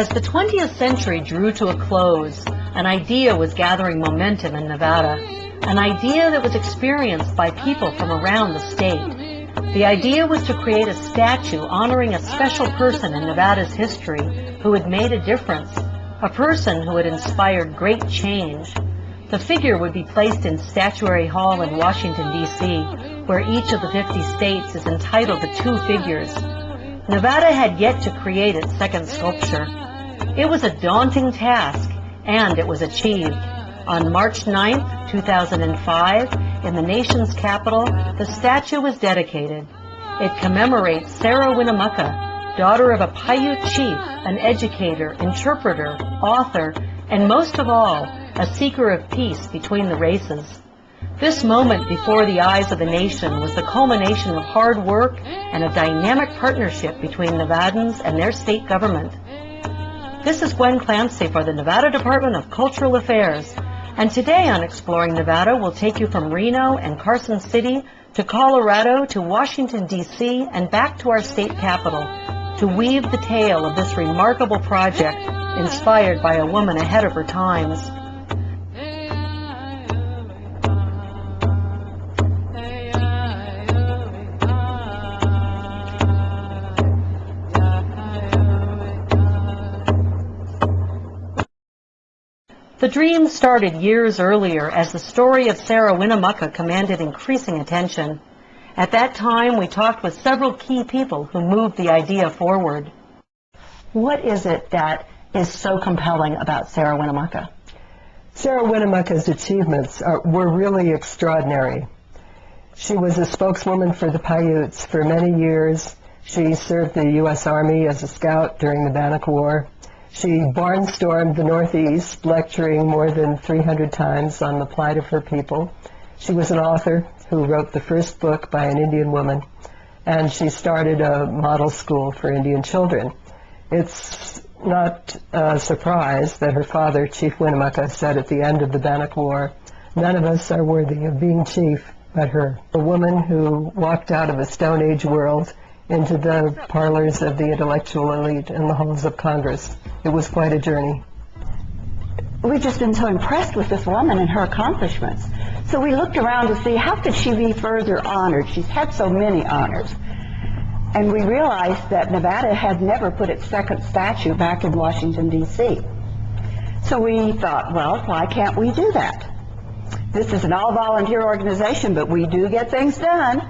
As the 20th century drew to a close, an idea was gathering momentum in Nevada, an idea that was experienced by people from around the state. The idea was to create a statue honoring a special person in Nevada's history who had made a difference, a person who had inspired great change. The figure would be placed in Statuary Hall in Washington, D.C., where each of the 50 states is entitled to 2 figures. Nevada had yet to create its second sculpture. It was a daunting task, and it was achieved. On March 9, 2005, in the nation's capital, the statue was dedicated. It commemorates Sarah Winnemucca, daughter of a Paiute chief, an educator, interpreter, author, and most of all, a seeker of peace between the races. This moment before the eyes of the nation was the culmination of hard work and a dynamic partnership between Nevadans and their state government. This is Gwen Clancy for the Nevada Department of Cultural Affairs, and today on Exploring Nevada, we'll take you from Reno and Carson City to Colorado to Washington, D.C., and back to our state capital to weave the tale of this remarkable project inspired by a woman ahead of her times. The dream started years earlier as the story of Sarah Winnemucca commanded increasing attention. At that time, we talked with several key people who moved the idea forward. What is it that is so compelling about Sarah Winnemucca? Sarah Winnemucca's achievements were really extraordinary. She was a spokeswoman for the Paiutes for many years. She served the U.S. Army as a scout during the Bannock War. She barnstormed the Northeast, lecturing more than 300 times on the plight of her people. She was an author who wrote the first book by an Indian woman, and she started a model school for Indian children. It's not a surprise that her father, Chief Winnemucca, said at the end of the Bannock War, "None of us are worthy of being chief but her." A woman who walked out of a Stone Age world into the parlors of the intellectual elite and the halls of Congress. It was quite a journey. We've just been so impressed with this woman and her accomplishments. So we looked around to see how could she be further honored. She's had so many honors. And we realized that Nevada had never put its second statue back in Washington, D.C. So we thought, well, why can't we do that? This is an all-volunteer organization, but we do get things done.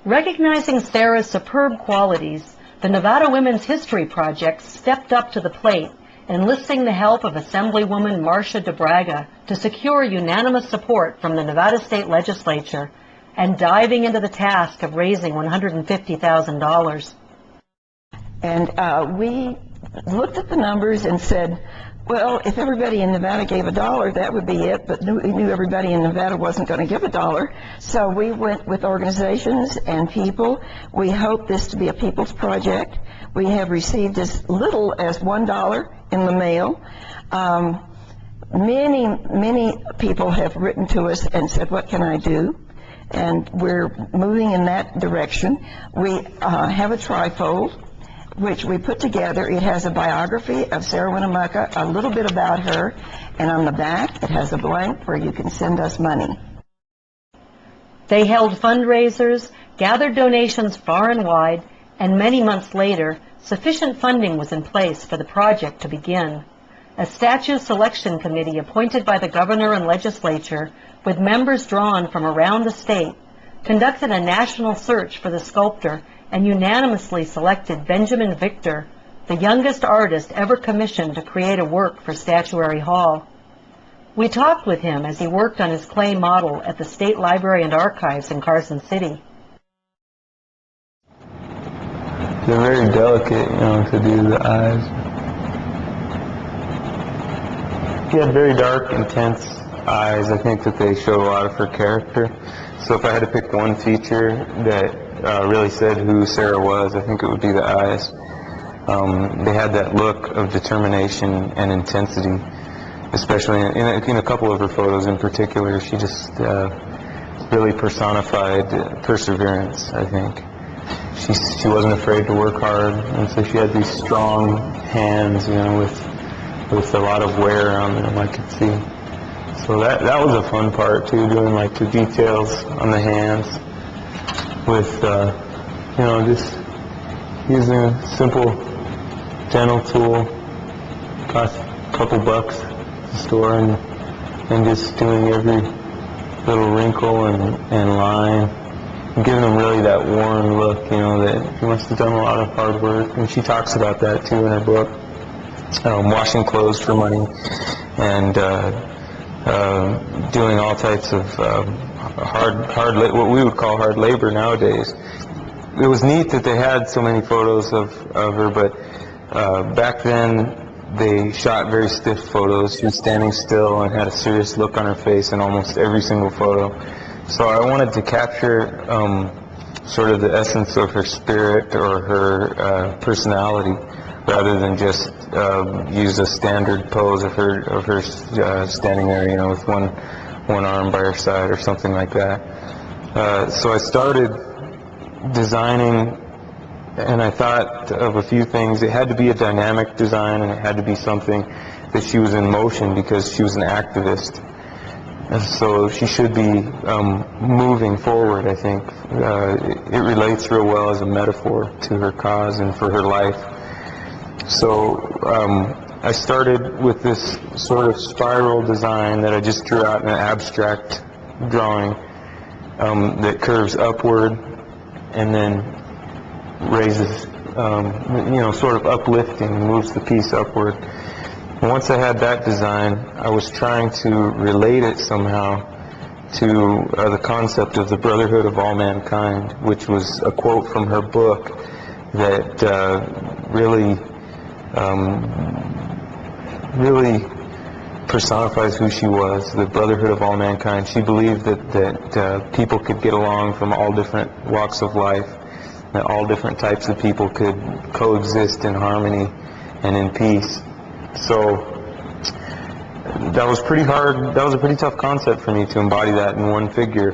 Recognizing Sarah's superb qualities, the Nevada Women's History Project stepped up to the plate, enlisting the help of Assemblywoman Marcia DeBraga to secure unanimous support from the Nevada State Legislature and diving into the task of raising $150,000. And we looked at the numbers and said, well, if everybody in Nevada gave $1, that would be it, but we knew everybody in Nevada wasn't going to give $1. So we went with organizations and people. We hope this to be a people's project. We have received as little as $1 in the mail. Many people have written to us and said, what can I do? And we're moving in that direction. We have a trifold, which we put together. It has a biography of Sarah Winnemucca, a little bit about her, and on the back it has a blank where you can send us money. They held fundraisers, gathered donations far and wide, and many months later, sufficient funding was in place for the project to begin. A statue selection committee appointed by the governor and legislature, with members drawn from around the state, conducted a national search for the sculptor and unanimously selected Benjamin Victor, the youngest artist ever commissioned to create a work for Statuary Hall. We talked with him as he worked on his clay model at the State Library and Archives in Carson City. They're very delicate, to do the eyes. She had very dark, intense eyes. I think that they show a lot of her character. So if I had to pick one feature that really said who Sarah was, I think it would be the eyes. They had that look of determination and intensity, especially in a couple of her photos in particular. She just really personified perseverance, I think. she wasn't afraid to work hard, and so she had these strong hands, you know, with a lot of wear on them, I could see. So that was a fun part too, doing like the details on the hands with, you know, just using a simple dental tool, cost a couple bucks at the store, and just doing every little wrinkle and line, and giving them really that worn look, you know, that she must have done a lot of hard work. And she talks about that too in her book, washing clothes for money, and doing all types of what we would call hard labor nowadays. It was neat that they had so many photos of her, but back then they shot very stiff photos. She was standing still and had a serious look on her face in almost every single photo. So I wanted to capture sort of the essence of her spirit or her personality, rather than just use a standard pose of her standing there, you know, with one arm by her side or something like that. So I started designing, and I thought of a few things. It had to be a dynamic design, and it had to be something that she was in motion, because she was an activist. And so she should be moving forward, I think. It relates real well as a metaphor to her cause and for her life. So I started with this sort of spiral design that I just drew out in an abstract drawing that curves upward and then raises, you know, sort of uplifting, moves the piece upward. And once I had that design, I was trying to relate it somehow to the concept of the brotherhood of all mankind, which was a quote from her book that really personifies who she was, the brotherhood of all mankind. She believed that people could get along from all different walks of life, that all different types of people could coexist in harmony and in peace. So that was pretty hard. That was a pretty tough concept for me to embody that in one figure.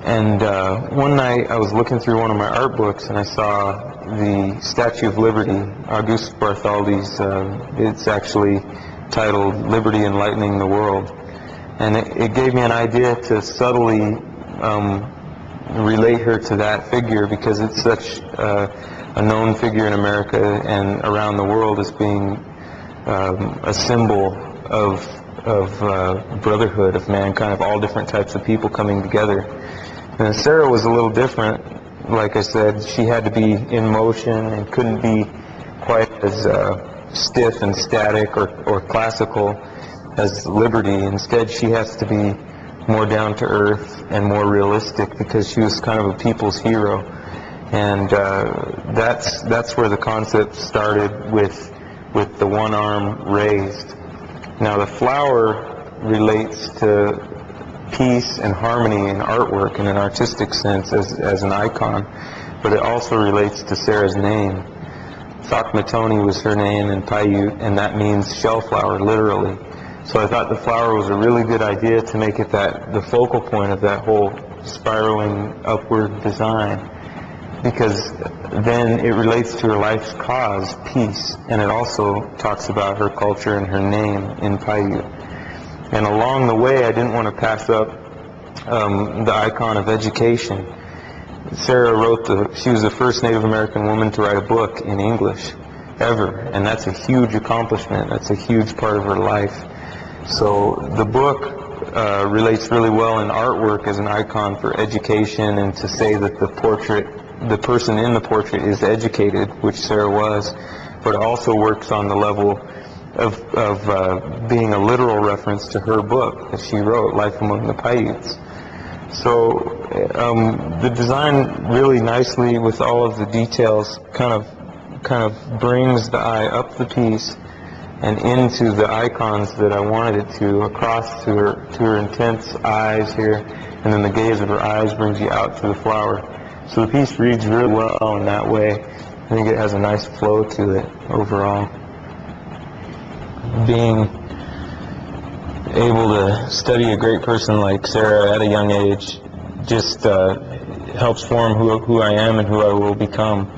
And one night I was looking through one of my art books, and I saw the Statue of Liberty, Auguste Bartholdi's. It's actually titled "Liberty Enlightening the World," and it gave me an idea to subtly relate her to that figure, because it's such a known figure in America and around the world as being a symbol of brotherhood of mankind, of all different types of people coming together. And Sarah was a little different. Like I said, she had to be in motion and couldn't be quite as stiff and static or classical as Liberty. Instead, she has to be more down to earth and more realistic, because she was kind of a people's hero. And that's where the concept started, with the one arm raised. Now the flower relates to peace and harmony in artwork in an artistic sense as an icon, but it also relates to Sarah's name. Thakmatoni was her name in Paiute, and that means shellflower, literally. So I thought the flower was a really good idea to make it the focal point of that whole spiraling upward design, because then it relates to her life's cause, peace, and it also talks about her culture and her name in Paiute. And along the way, I didn't want to pass up the icon of education. Sarah she was the first Native American woman to write a book in English ever, and that's a huge accomplishment. That's a huge part of her life. So the book relates really well in artwork as an icon for education, and to say that the person in the portrait is educated, which Sarah was, but it also works on the level of being a literal reference to her book that she wrote, Life Among the Paiutes. So the design really nicely, with all of the details, kind of brings the eye up the piece and into the icons that I wanted it to, across to her intense eyes here, and then the gaze of her eyes brings you out to the flower. So the piece reads really well in that way. I think it has a nice flow to it overall. Being able to study a great person like Sarah at a young age just helps form who I am and who I will become.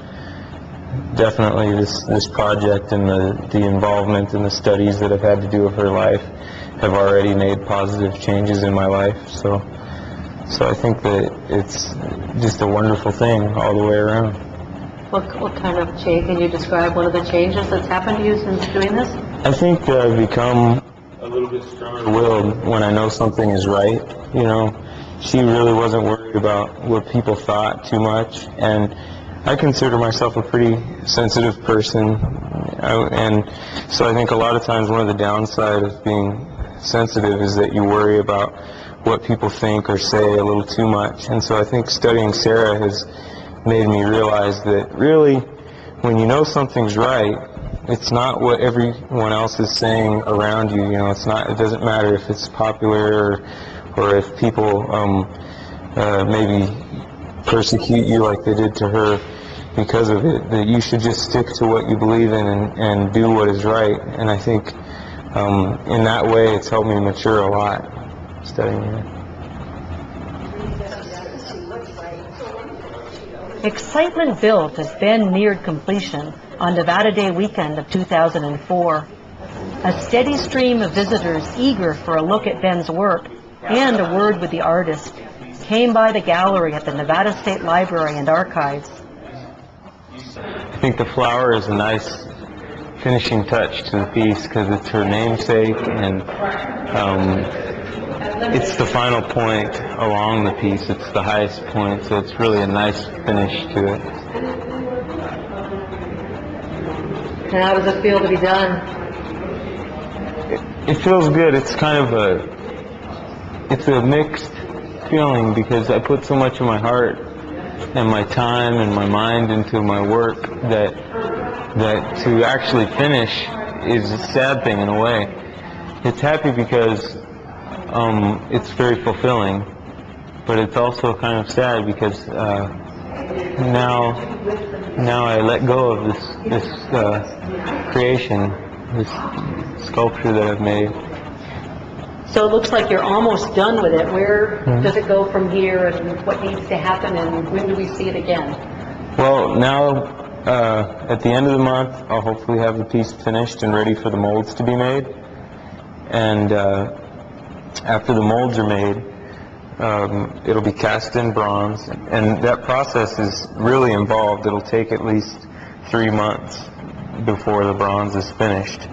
Definitely this project and the involvement and the studies that I've had to do of her life have already made positive changes in my life. So I think that it's just a wonderful thing all the way around. What kind of change, can you describe one of the changes that's happened to you since doing this? I think that I've become a little bit stronger-willed when I know something is right. You know, she really wasn't worried about what people thought too much, and I consider myself a pretty sensitive person, and so I think a lot of times one of the downside of being sensitive is that you worry about what people think or say a little too much. And so I think studying Sarah has made me realize that really, when you know something's right, it's not what everyone else is saying around you. You know, it doesn't matter if it's popular or if people maybe persecute you like they did to her because of it. That you should just stick to what you believe in and do what is right. And I think in that way, it's helped me mature a lot studying her. Excitement built as Ben neared completion on Nevada Day weekend of 2004. A steady stream of visitors eager for a look at Ben's work and a word with the artist came by the gallery at the Nevada State Library and Archives. I think the flower is a nice finishing touch to the piece because it's her namesake, and it's the final point along the piece. It's the highest point, so it's really a nice finish to it. And how does it feel to be done? It feels good. It's kind of it's a mixed feeling because I put so much of my heart and my time and my mind into my work that to actually finish is a sad thing in a way. It's happy because it's very fulfilling, but it's also kind of sad because now I let go of this creation, this sculpture that I've made. So it looks like you're almost done with it. Where does it go from here, and what needs to happen, and when do we see it again? Well, now at the end of the month, I'll hopefully have the piece finished and ready for the molds to be made. And after the molds are made, it'll be cast in bronze, and that process is really involved. It'll take at least 3 months before the bronze is finished.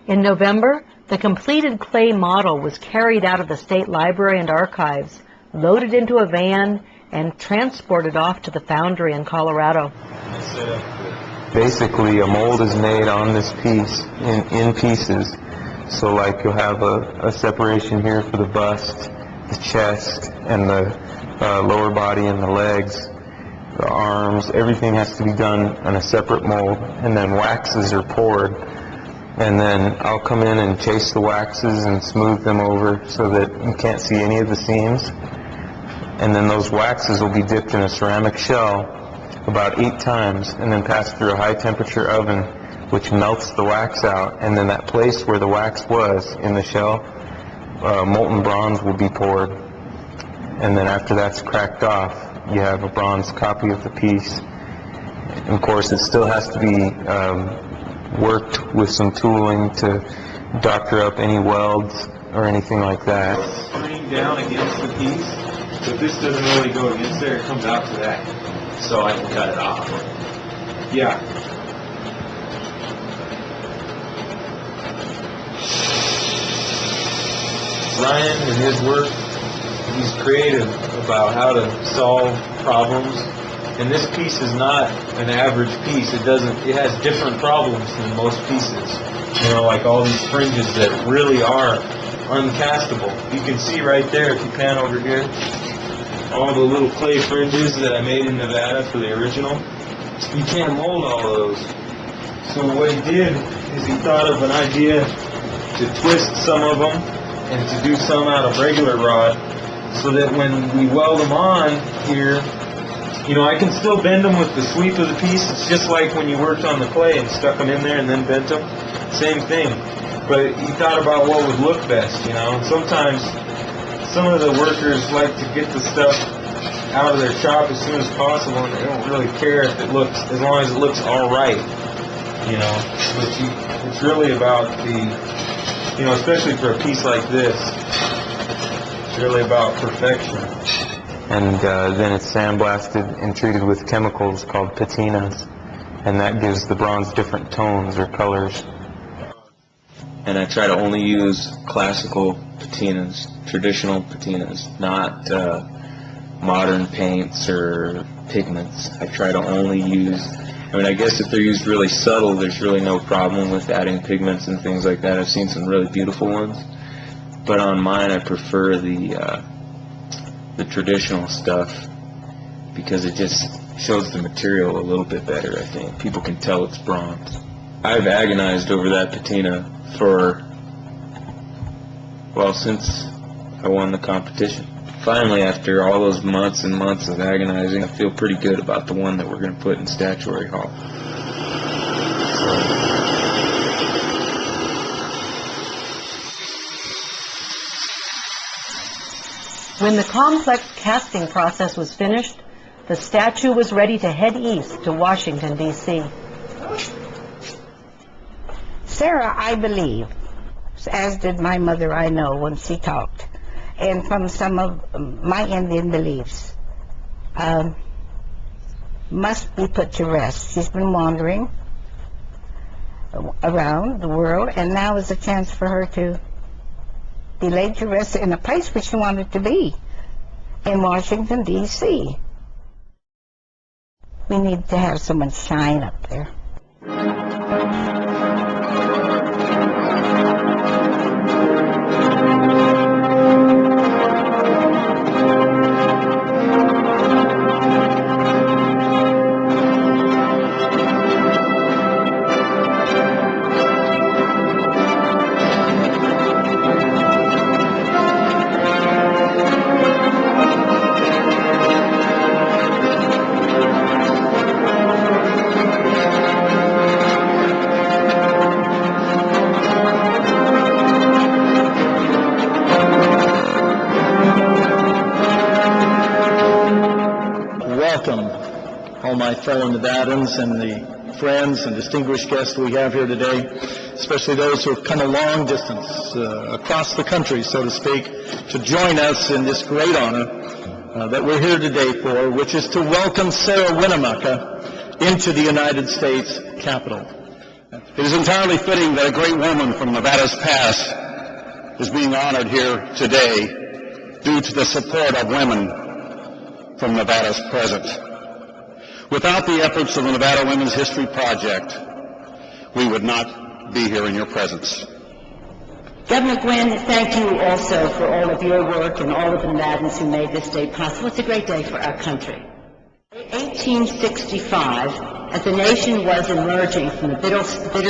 In November, the completed clay model was carried out of the State Library and Archives, loaded into a van, and transported off to the foundry in Colorado. Basically, a mold is made on this piece in pieces. So like you'll have a separation here for the bust, the chest, and the lower body and the legs, the arms. Everything has to be done in a separate mold, and then waxes are poured. And then I'll come in and chase the waxes and smooth them over so that you can't see any of the seams. And then those waxes will be dipped in a ceramic shell about 8 times and then passed through a high temperature oven which melts the wax out. And then that place where the wax was in the shell, molten bronze will be poured. And then after that's cracked off, you have a bronze copy of the piece. And of course, it still has to be worked with some tooling to doctor up any welds or anything like that. Screen down against the piece, but this doesn't really go against there, it comes out to that, so I can cut it off. Yeah. Ryan and his work, he's creative about how to solve problems. And this piece is not an average piece. It has different problems than most pieces. You know, like all these fringes that really are uncastable. You can see right there, if you pan over here, all the little clay fringes that I made in Nevada for the original. You can't mold all of those. So what he did is he thought of an idea to twist some of them and to do some out of regular rod so that when we weld them on here, you know, I can still bend them with the sweep of the piece. It's just like when you worked on the clay and stuck them in there and then bent them. Same thing. But he thought about what would look best, you know. And sometimes some of the workers like to get the stuff out of their shop as soon as possible, and they don't really care if it looks, as long as it looks all right, you know. But it's really about the, you know, especially for a piece like this, it's really about perfection. And then it's sandblasted and treated with chemicals called patinas, and that gives the bronze different tones or colors. And I try to only use classical patinas, traditional patinas, not modern paints or pigments. I try to only use, I mean, I guess if they're used really subtle, there's really no problem with adding pigments and things like that. I've seen some really beautiful ones. But on mine, I prefer the traditional stuff because it just shows the material a little bit better, I think. People can tell it's bronze. I've agonized over that patina for, well, since I won the competition. Finally, after all those months and months of agonizing, I feel pretty good about the one that we're going to put in Statuary Hall. When the complex casting process was finished, the statue was ready to head east to Washington, D.C. Sarah, I believe, as did my mother, I know, when she talked, and from some of my Indian beliefs, must be put to rest. She's been wandering around the world, and now is a chance for her to be laid to rest in a place where she wanted to be, in Washington, D.C. We need to have someone shine up there. Welcome, all my fellow Nevadans and the friends and distinguished guests we have here today, especially those who have come a long distance across the country, so to speak, to join us in this great honor that we're here today for, which is to welcome Sarah Winnemucca into the United States Capitol. It is entirely fitting that a great woman from Nevada's past is being honored here today due to the support of women from Nevada's present. Without the efforts of the Nevada Women's History Project, we would not be here in your presence. Governor Gwynn, thank you also for all of your work and all of the Nevadans who made this day possible. It's a great day for our country. In 1865, as the nation was emerging from the bitter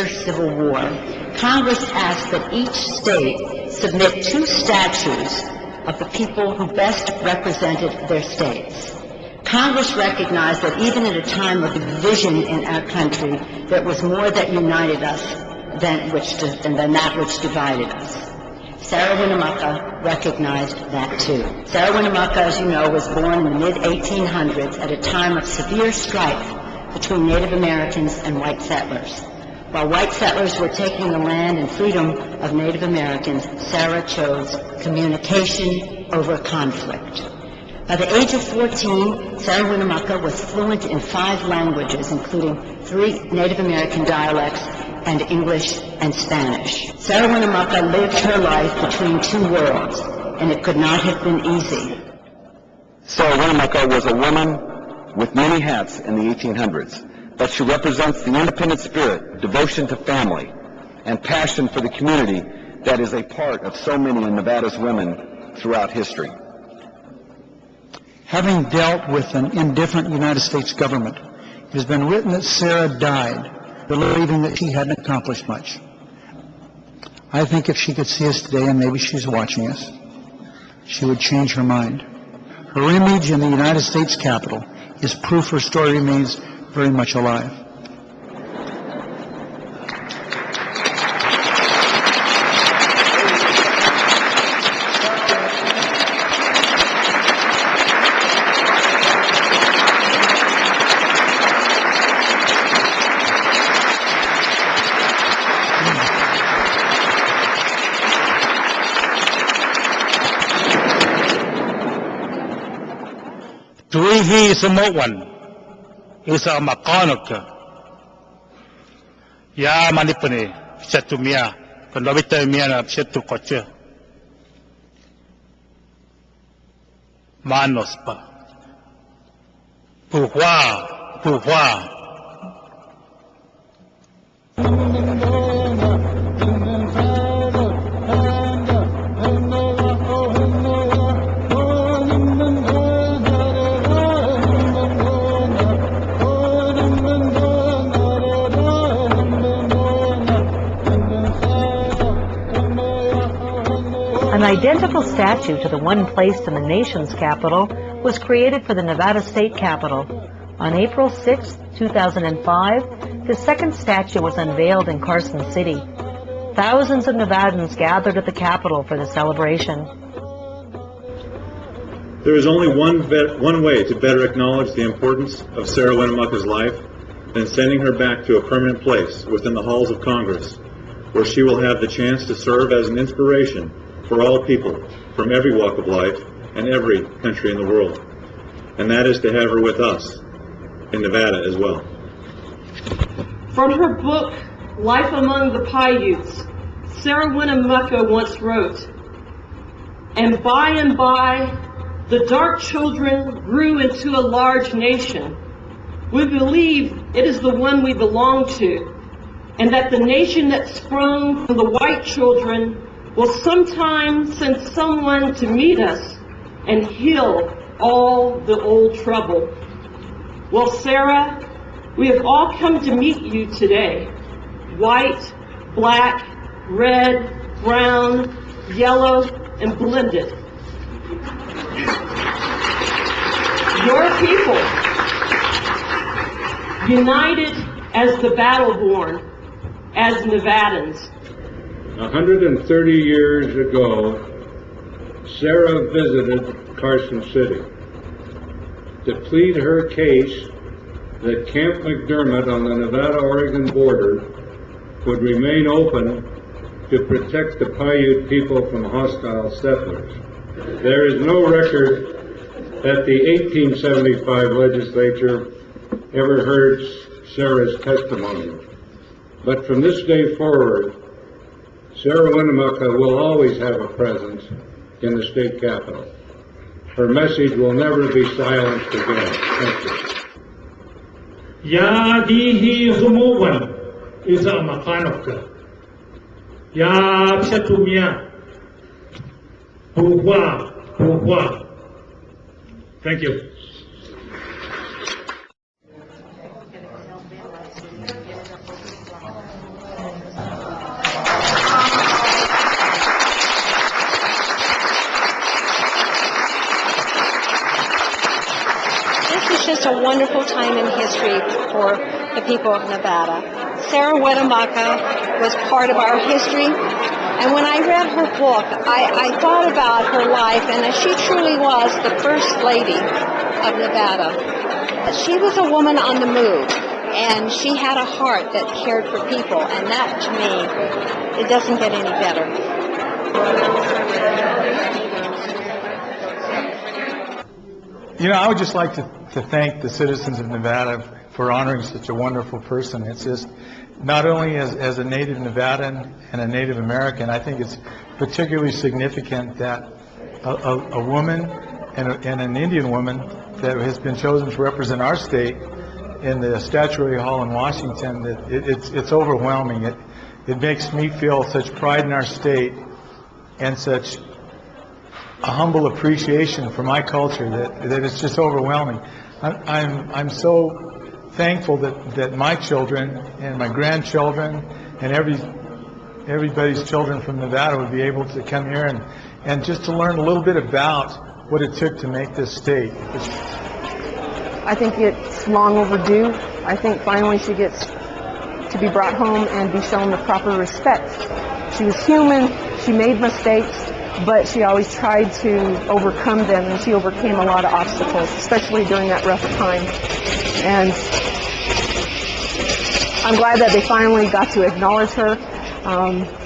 Civil War, Congress asked that each state submit 2 statues of the people who best represented their states. Congress recognized that even at a time of division in our country, there was more that united us than that which divided us. Sarah Winnemucca recognized that too. Sarah Winnemucca, as you know, was born in the mid-1800s at a time of severe strife between Native Americans and white settlers. While white settlers were taking the land and freedom of Native Americans, Sarah chose communication over conflict. By the age of 14, Sarah Winnemucca was fluent in 5 languages, including 3 Native American dialects and English and Spanish. Sarah Winnemucca lived her life between 2 worlds, and it could not have been easy. Sarah Winnemucca was a woman with many hats in the 1800s. But she represents the independent spirit, devotion to family, and passion for the community that is a part of so many of Nevada's women throughout history. Having dealt with an indifferent United States government, it has been written that Sarah died believing that she hadn't accomplished much. I think if she could see us today, and maybe she's watching us, she would change her mind. Her image in the United States Capitol is proof her story remains very much alive. Tuihi Samoan Usa Makanaka Ya Manipani Chatumia Pandavita Miana Chetu Kocha Manospa Puhua An identical statue to the one placed in the nation's capital was created for the Nevada State Capitol. On April 6, 2005, the second statue was unveiled in Carson City. Thousands of Nevadans gathered at the Capitol for the celebration. There is only one way to better acknowledge the importance of Sarah Winnemucca's life than sending her back to a permanent place within the halls of Congress, where she will have the chance to serve as an inspiration for all people from every walk of life and every country in the world. And that is to have her with us in Nevada as well. From her book, Life Among the Paiutes, Sarah Winnemucca once wrote, "And by, the dark children grew into a large nation. We believe it is the one we belong to, and that the nation that sprung from the white children will sometime send someone to meet us and heal all the old trouble." Well, Sarah, we have all come to meet you today. White, black, red, brown, yellow, and blended. Your people, united as the battle-born, as Nevadans. 130 years ago, Sarah visited Carson City to plead her case that Camp McDermott on the Nevada-Oregon border would remain open to protect the Paiute people from hostile settlers. There is no record that the 1875 legislature ever heard Sarah's testimony. But from this day forward, Sarah Winnemucca will always have a presence in the state capitol. Her message will never be silenced again. Thank you. Ya dihi zumuwan Isa Makanaka Ya Pshatumia Puhua. Thank you. This is just a wonderful time in history for the people of Nevada. Sarah Winnemucca was part of our history, and when I read her book, I thought about her life, and that she truly was the first lady of Nevada. She was a woman on the move, and she had a heart that cared for people, and that, to me, it doesn't get any better. You know, I would just like to thank the citizens of Nevada for honoring such a wonderful person. It's just, not only as a native Nevadan and a Native American, I think it's particularly significant that a woman and an Indian woman that has been chosen to represent our state in the Statuary Hall in Washington, that it's overwhelming. It makes me feel such pride in our state and such a humble appreciation for my culture that it's just overwhelming. I'm so thankful that my children and my grandchildren and everybody's children from Nevada would be able to come here and just to learn a little bit about what it took to make this state. I think it's long overdue. I think finally she gets to be brought home and be shown the proper respect. She was human, she made mistakes, but she always tried to overcome them, and she overcame a lot of obstacles, especially during that rough time. And I'm glad that they finally got to acknowledge her.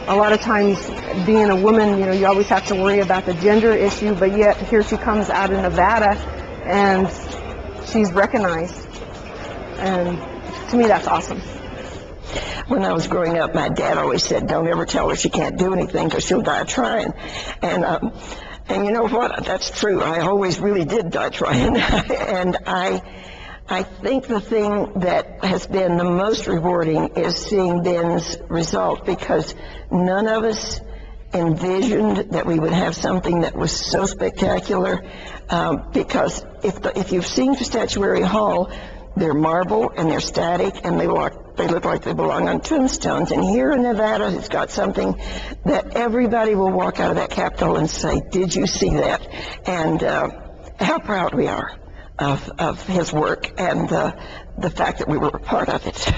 A lot of times, being a woman, you know, you always have to worry about the gender issue, but yet here she comes out of Nevada, and she's recognized. And to me, that's awesome. When I was growing up, my dad always said, don't ever tell her she can't do anything because she'll die trying. And you know what? That's true. I always really did die trying. And I think the thing that has been the most rewarding is seeing Ben's result, because none of us envisioned that we would have something that was so spectacular, because if you've seen Statuary Hall, they're marble and they're static and they look like they belong on tombstones. And here in Nevada, it's got something that everybody will walk out of that Capitol and say, did you see that? And how proud we are of his work and the fact that we were a part of it.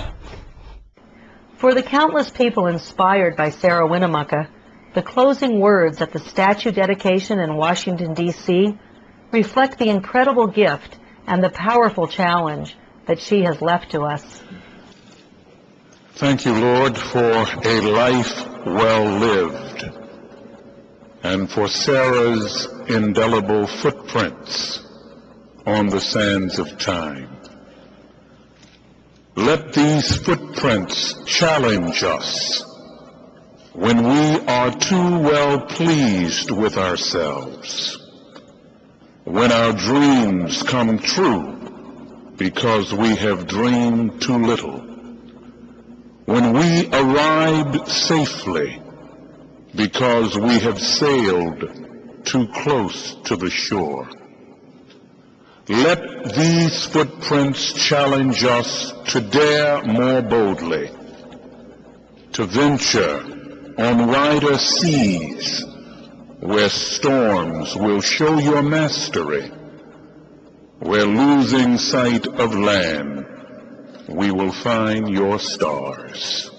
For the countless people inspired by Sarah Winnemucca, the closing words at the statue dedication in Washington, D.C. reflect the incredible gift and the powerful challenge that she has left to us. Thank you, Lord, for a life well lived, and for Sarah's indelible footprints on the sands of time. Let these footprints challenge us when we are too well pleased with ourselves, when our dreams come true because we have dreamed too little, when we arrived safely because we have sailed too close to the shore. Let these footprints challenge us to dare more boldly, to venture on wider seas where storms will show your mastery, where losing sight of land we will find your stars.